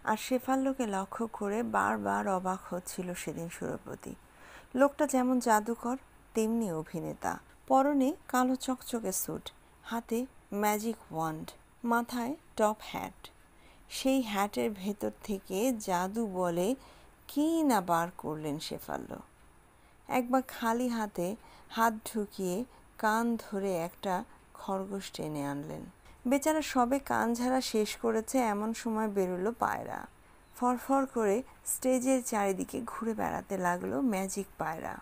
আর শেফাল্যকে লক্ষ্য করে বারবার অবাক হচ্ছিল সেদিন সুরপতি। লোকটা যেমন জাদুকর তেমনি অভিনেতা। পরনে কালো চকচকে স্যুট, হাতে ম্যাজিক ওয়ান্ড, মাথায় টপ হ্যাট। সেই হ্যাটের ভেতর থেকে জাদু বলে কী না বার করলেন শেফাল্য। একবার খালি হাতে হাত ঢুকিয়ে কান ধরে একটা খরগোশ টেনে আনলেন। বেচারা সবে কান ঝাড়া শেষ করেছে এমন সময় বেরোলো পায়রা। ফরফর করে স্টেজের চারিদিকে ঘুরে বেড়াতে লাগলো ম্যাজিক পায়রা।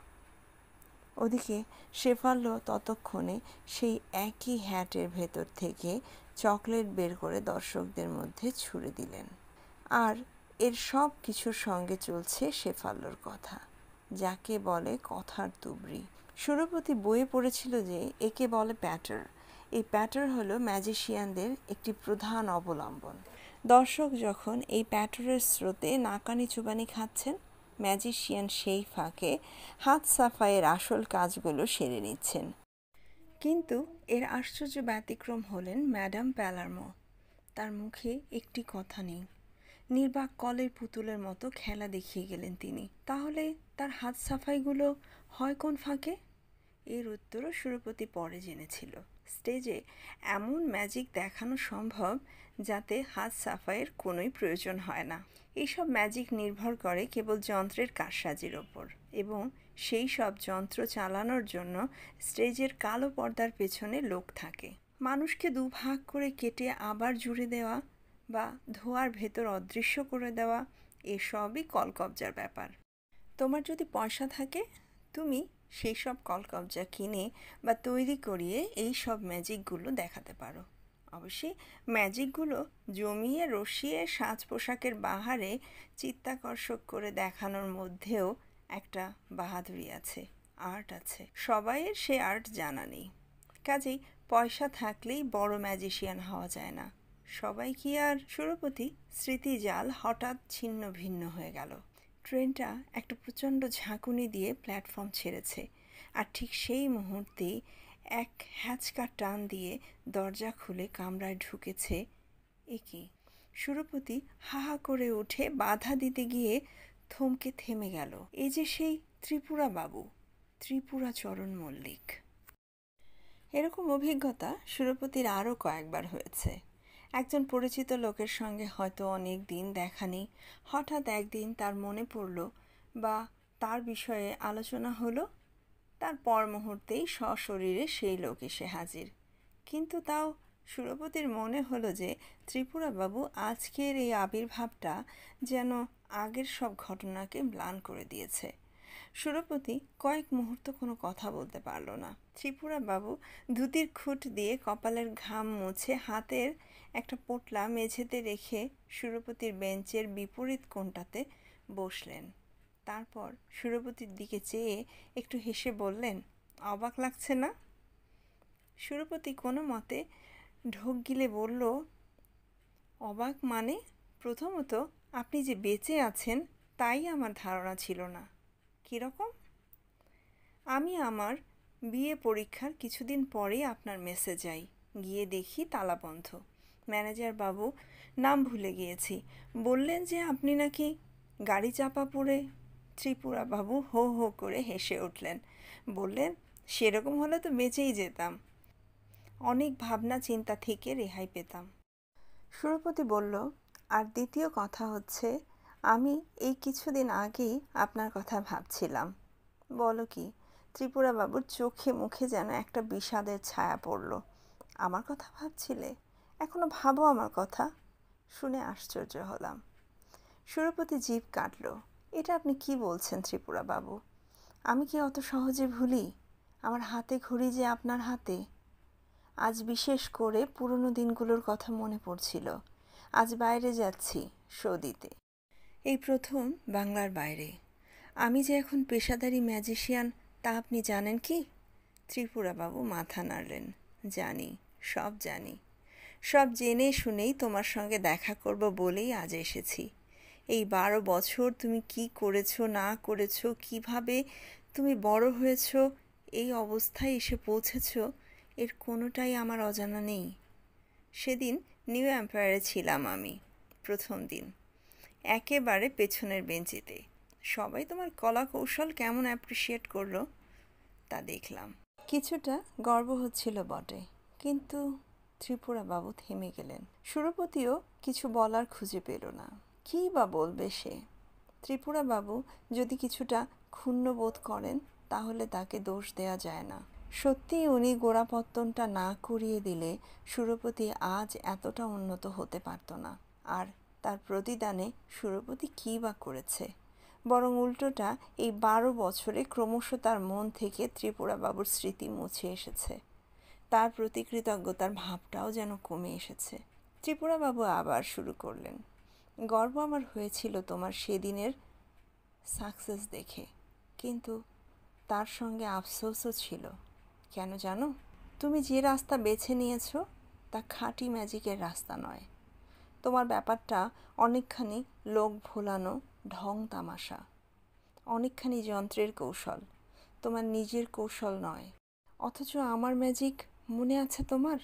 ওদিকে শেফাল্য ততক্ষণে সেই একই হ্যাটের ভেতর থেকে চকলেট বের করে দর্শকদের মধ্যে ছুঁড়ে দিলেন। আর এর সব কিছুর সঙ্গে চলছে শেফাল্যর কথা, যাকে বলে কথার তুবড়ি। সুরপতি বইয়ে পড়েছিল যে একে বলে প্যাটার। এই প্যাটার হলো ম্যাজিশিয়ানদের একটি প্রধান অবলম্বন। দর্শক যখন এই প্যাটারের স্রোতে নাকানি চুবানি খাচ্ছেন, ম্যাজিশিয়ান সেই ফাঁকে হাত সাফাইয়ের আসল কাজগুলো সেরে নিচ্ছেন। কিন্তু এর আশ্চর্য ব্যতিক্রম হলেন ম্যাডাম প্যালারমো। তার মুখে একটি কথা নেই। নির্বাক কলের পুতুলের মতো খেলা দেখিয়ে গেলেন তিনি। তাহলে তার হাত সাফাইগুলো হয় কোন ফাঁকে? এর উত্তরও সুরপতি পরে জেনেছিল। স্টেজে এমন ম্যাজিক দেখানো সম্ভব যাতে হাত সাফাইয়ের কোনোই প্রয়োজন হয় না। এইসব ম্যাজিক নির্ভর করে কেবল যন্ত্রের কারসাজির ওপর, এবং সেই সব যন্ত্র চালানোর জন্য স্টেজের কালো পর্দার পেছনে লোক থাকে। মানুষকে দুভাগ করে কেটে আবার জুড়ে দেওয়া বা ধোঁয়ার ভেতর অদৃশ্য করে দেওয়া, এসবই কলকবজার ব্যাপার। তোমার যদি পয়সা থাকে, তুমি সেই সব কলকবজা কিনে বা তৈরি করিয়ে এই সব ম্যাজিকগুলো দেখাতে পারো। অবশ্যই ম্যাজিকগুলো জমিয়ে রসিয়ে সাজ পোশাকের বাহারে চিত্তাকর্ষক করে দেখানোর মধ্যেও একটা বাহাদুরি আছে, আর্ট আছে। সবাইয়ের সে আর্ট জানা নেই। কাজেই পয়সা থাকলেই বড় ম্যাজিশিয়ান হওয়া যায় না। সবাই কি আর? সুরপতি স্মৃতিজাল হঠাৎ ছিন্ন ভিন্ন হয়ে গেল। ট্রেনটা একটা প্রচণ্ড ঝাঁকুনি দিয়ে প্ল্যাটফর্ম ছেড়েছে, আর ঠিক সেই মুহূর্তেই এক হ্যাচকা টান দিয়ে দরজা খুলে কামরায় ঢুকেছে। এ কি? সুরপতি হা হা করে উঠে বাধা দিতে গিয়ে থমকে থেমে গেল। এই যে সেই ত্রিপুরা বাবু, ত্রিপুরাচরণ মল্লিক। এরকম অভিজ্ঞতা সুরপতির আরও কয়েকবার হয়েছে। একজন পরিচিত লোকের সঙ্গে হয়তো অনেক দিন দেখা নেই, হঠাৎ একদিন তার মনে পড়ল বা তার বিষয়ে আলোচনা হলো, তার পর মুহূর্তেই সশরীরে সেই লোক এসে হাজির। কিন্তু তাও সুরপতির মনে হলো যে ত্রিপুরাবাবু আজকের এই আবির্ভাবটা যেন আগের সব ঘটনাকে ম্লান করে দিয়েছে। সুরপতি কয়েক মুহূর্ত কোনো কথা বলতে পারল না। ত্রিপুরাবাবু ধুতির খুঁট দিয়ে কপালের ঘাম মুছে হাতের একটা পোটলা মেঝেতে রেখে সুরপতির বেঞ্চের বিপরীত কোণটাতে বসলেন। তারপর সুরপতির দিকে চেয়ে একটু হেসে বললেন, অবাক লাগছে না? সুরপতি কোনো মতে ঢোক গিলে বলল, অবাক মানে? প্রথমত আপনি যে বেঁচে আছেন তাই আমার ধারণা ছিল না। কীরকম? আমি আমার বিএ পরীক্ষার কিছুদিন পরেই আপনার মেসে যাই, গিয়ে দেখি তালা বন্ধ। ম্যানেজার বাবু, নাম ভুলে গিয়েছি, বললেন যে আপনি নাকি গাড়ি চাপা পড়ে। ত্রিপুরা বাবু হো হো করে হেসে উঠলেন, বললেন, সেরকম হলে তো বেঁচেই যেতাম, অনেক ভাবনা চিন্তা থেকে রেহাই পেতাম। সুরপতি বলল, আর দ্বিতীয় কথা হচ্ছে, আমি এই কিছুদিন আগেই আপনার কথা ভাবছিলাম। বলো কি? ত্রিপুরাবাবুর চোখে মুখে যেন একটা বিষাদের ছায়া পড়ল। আমার কথা ভাবছিলে? এখনো ভাবো আমার কথা? শুনে আশ্চর্য হলাম। সুরপতি জিভ কাটল। এটা আপনি কি বলছেন ত্রিপুরাবাবু? আমি কি অত সহজে ভুলি? আমার হাতে ঘড়ি যে আপনার হাতে। আজ বিশেষ করে পুরনো দিনগুলোর কথা মনে পড়ছিল। আজ বাইরে যাচ্ছি শো দিতে, এই প্রথম বাংলার বাইরে। আমি যে এখন পেশাদারি ম্যাজিশিয়ান তা আপনি জানেন কি? ত্রিপুরাবাবু মাথা নাড়লেন। জানি, সব জানি। সব জেনে শুনেই তোমার সঙ্গে দেখা করব বলেই আজ এসেছি। এই 12 বছর তুমি কি করেছো না করেছো, কিভাবে তুমি বড় হয়েছো, এই অবস্থায় এসে পৌঁছেছো, এর কোনোটাই আমার অজানা নেই। সেদিন নিউ এম্পায়ারে ছিলাম আমি, প্রথম দিন। একেবারে পেছনের বেঞ্চিতে। সবাই তোমার কলা কৌশল কেমন অ্যাপ্রিসিয়েট করলো তা দেখলাম। কিছুটা গর্ব হচ্ছিল বটে, কিন্তু ত্রিপুরাবাবু থেমে গেলেন। সুরপতিও কিছু বলার খুঁজে পেল না। কী বা বলবে সে? ত্রিপুরাবাবু যদি কিছুটা ক্ষুণ্ণ বোধ করেন তাহলে তাকে দোষ দেয়া যায় না। সত্যিই উনি গোড়াপত্তনটা না করিয়ে দিলে সুরপতি আজ এতটা উন্নত হতে পারত না। আর তার প্রতিদানে সুরপতি কী বা করেছে? বরং উল্টোটা এই 12 বছরে ক্রমশ তার মন থেকে ত্রিপুরাবাবুর স্মৃতি মুছে এসেছে। তার প্রতি কৃতজ্ঞতার ভাবটাও যেন কমে এসেছে। ত্রিপুরাবাবু আবার শুরু করলেন, গর্ব আমার হয়েছিল তোমার সেদিনের সাকসেস দেখে, কিন্তু তার সঙ্গে আফসোসও ছিল। কেন জানো? তুমি যে রাস্তা বেছে নিয়েছো তা খাঁটি ম্যাজিকের রাস্তা নয়। তোমার ব্যাপারটা অনেকখানি লোক ভোলানো, ঢং তামাশা, অনেকখানি যন্ত্রের কৌশল, তোমার নিজের কৌশল নয়। অথচ আমার ম্যাজিক মনে আছে তোমার?